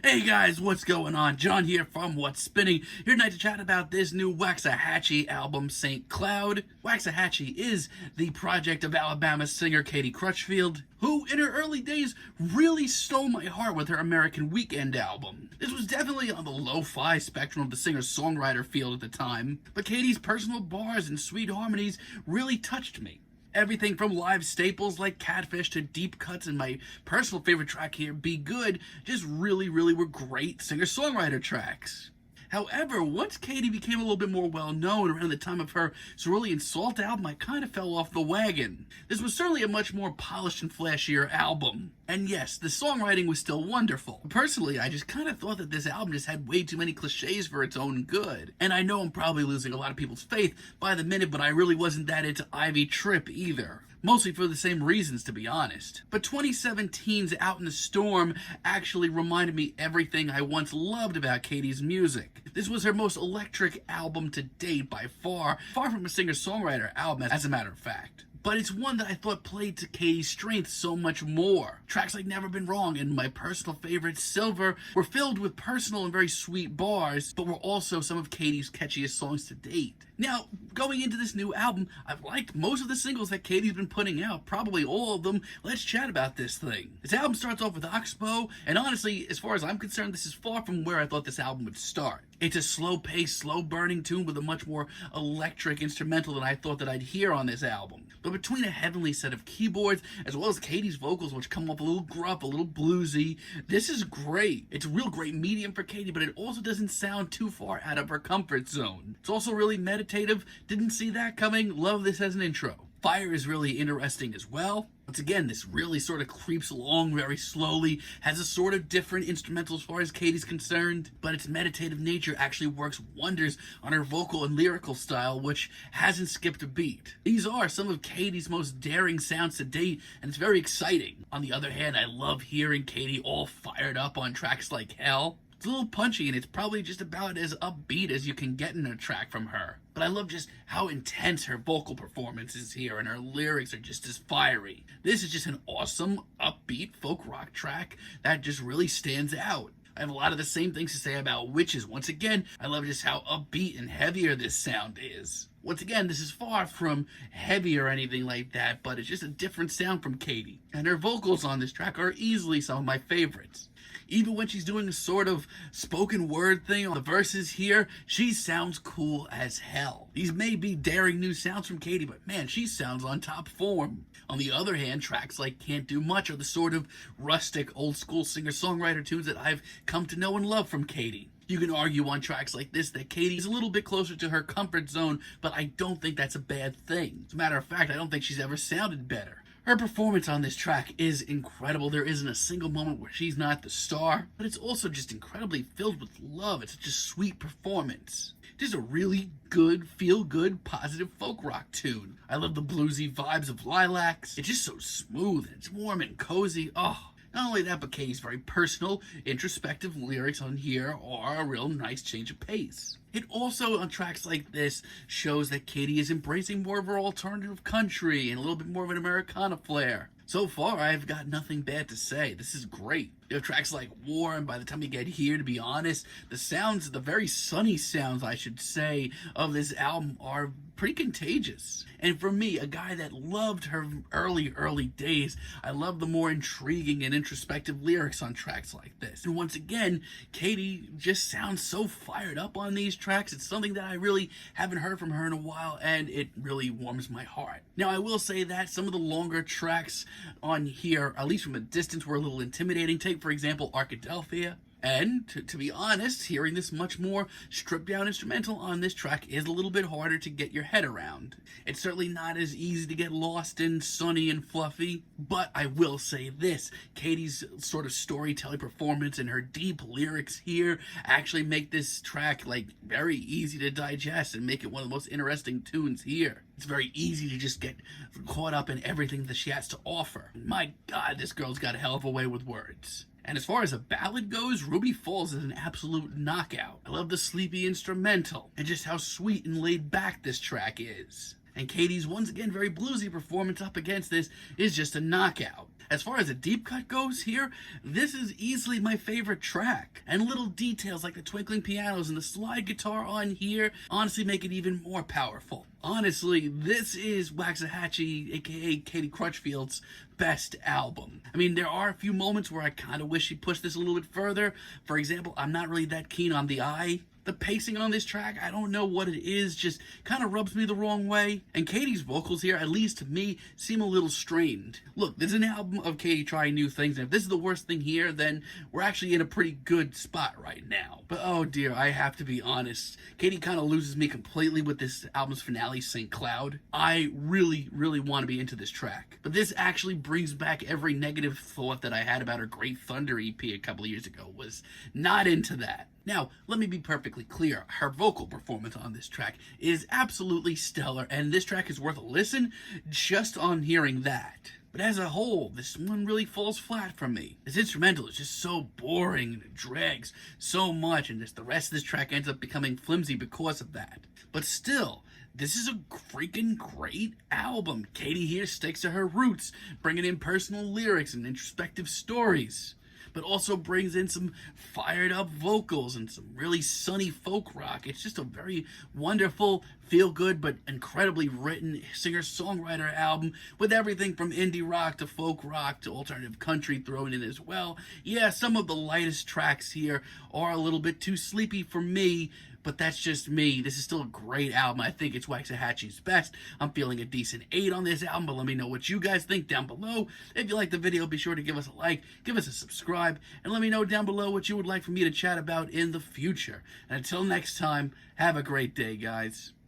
Hey guys, what's going on? John here from What's Spinning, here tonight to chat about this new Waxahatchee album, St. Cloud. Waxahatchee is the project of Alabama singer Katie Crutchfield, who in her early days really stole my heart with her American Weekend album. This was definitely on the lo-fi spectrum of the singer-songwriter field at the time, but Katie's personal bars and sweet harmonies really touched me. Everything from live staples like Catfish to deep cuts, and my personal favorite track here, Be Good, just really were great singer-songwriter tracks. However, once Katie became a little bit more well-known around the time of her Cerulean Salt album, I kind of fell off the wagon. This was certainly a much more polished and flashier album. And yes, the songwriting was still wonderful. Personally, I just kind of thought that this album just had way too many cliches for its own good. And I know I'm probably losing a lot of people's faith by the minute, but I really wasn't that into Ivy Tripp either. Mostly for the same reasons, to be honest. But 2017's Out in the Storm actually reminded me everything I once loved about Katie's music. This was her most electric album to date by far from a singer-songwriter album, as a matter of fact. But it's one that I thought played to Katie's strengths so much more. Tracks like Never Been Wrong and my personal favorite, Silver, were filled with personal and very sweet bars, but were also some of Katie's catchiest songs to date. Now, going into this new album, I've liked most of the singles that Katie's been putting out, probably all of them. Let's chat about this thing. This album starts off with Oxbow, and honestly, as far as I'm concerned, this is far from where I thought this album would start. It's a slow-paced, slow-burning tune with a much more electric instrumental than I thought that I'd hear on this album. But between a heavenly set of keyboards, as well as Katie's vocals, which come off a little gruff, a little bluesy, this is great. It's a real great medium for Katie, but it also doesn't sound too far out of her comfort zone. It's also really meditative. Didn't see that coming. Love this as an intro. Fire is really interesting as well. Once again, this really sort of creeps along very slowly, has a sort of different instrumental as far as Katie's concerned, but its meditative nature actually works wonders on her vocal and lyrical style, which hasn't skipped a beat. These are some of Katie's most daring sounds to date, and it's very exciting. On the other hand, I love hearing Katie all fired up on tracks like Hell. It's a little punchy, and it's probably just about as upbeat as you can get in a track from her. But I love just how intense her vocal performance is here, and her lyrics are just as fiery. This is just an awesome, upbeat folk rock track that just really stands out. I have a lot of the same things to say about Witches. Once again, I love just how upbeat and heavier this sound is. Once again, this is far from heavy or anything like that, but it's just a different sound from Katie. And her vocals on this track are easily some of my favorites. Even when she's doing a sort of spoken word thing on the verses here, she sounds cool as hell. These may be daring new sounds from Katie, but man, she sounds on top form. On the other hand, tracks like Can't Do Much are the sort of rustic, old-school singer-songwriter tunes that I've come to know and love from Katie. You can argue on tracks like this that Katie is a little bit closer to her comfort zone, but I don't think that's a bad thing. As a matter of fact, I don't think she's ever sounded better. Her performance on this track is incredible. There isn't a single moment where she's not the star, but it's also just incredibly filled with love. It's such a sweet performance. Just a really good, feel-good, positive folk rock tune. I love the bluesy vibes of Lilacs. It's just so smooth, and it's warm and cozy. Oh. Not only that, but Katie's very personal, introspective lyrics on here are a real nice change of pace. It also, on tracks like this, shows that Katie is embracing more of her alternative country and a little bit more of an Americana flair. So far, I've got nothing bad to say. This is great. You have tracks like War, and by the time you get here, to be honest, the very sunny sounds, I should say, of this album are pretty contagious. And for me, a guy that loved her early days, I love the more intriguing and introspective lyrics on tracks like this. And once again, Katie just sounds so fired up on these tracks. It's something that I really haven't heard from her in a while, and it really warms my heart. Now, I will say that some of the longer tracks on here, at least from a distance, were a little intimidating. Take, for example, Arkadelphia. And, to be honest, hearing this much more stripped-down instrumental on this track is a little bit harder to get your head around. It's certainly not as easy to get lost in sunny and fluffy, but I will say this, Katie's sort of storytelling performance and her deep lyrics here actually make this track, very easy to digest and make it one of the most interesting tunes here. It's very easy to just get caught up in everything that she has to offer. My God, this girl's got a hell of a way with words. And as far as a ballad goes, Ruby Falls is an absolute knockout. I love the sleepy instrumental, and just how sweet and laid back this track is. And Katie's once again very bluesy performance up against this is just a knockout. As far as a deep cut goes here, this is easily my favorite track. And little details like the twinkling pianos and the slide guitar on here honestly make it even more powerful. Honestly, this is Waxahatchee, aka Katie Crutchfield's best album. I mean, there are a few moments where I kind of wish she pushed this a little bit further. For example, I'm not really that keen on the eye. The pacing on this track, I don't know what it is, just kind of rubs me the wrong way. And Katie's vocals here, at least to me, seem a little strained. Look, this is an album of Katie trying new things, and if this is the worst thing here, then we're actually in a pretty good spot right now. But oh dear, I have to be honest, Katie kind of loses me completely with this album's finale, St. Cloud. I really want to be into this track. But this actually brings back every negative thought that I had about her Great Thunder EP a couple of years ago. Was not into that. Now, let me be perfectly clear. Her vocal performance on this track is absolutely stellar, and this track is worth a listen just on hearing that. But as a whole, this one really falls flat for me. This instrumental is just so boring, and it drags so much, and just the rest of this track ends up becoming flimsy because of that. But still, this is a freaking great album. Katie here sticks to her roots, bringing in personal lyrics and introspective stories, but also brings in some fired up vocals and some really sunny folk rock. It's just a very wonderful, feel good, but incredibly written singer-songwriter album with everything from indie rock to folk rock to alternative country thrown in as well. Yeah, some of the lightest tracks here are a little bit too sleepy for me, but that's just me. This is still a great album. I think it's Waxahatchee's best. I'm feeling a decent 8 on this album, but let me know what you guys think down below. If you like the video, be sure to give us a like, give us a subscribe, and let me know down below what you would like for me to chat about in the future. And until next time, have a great day, guys.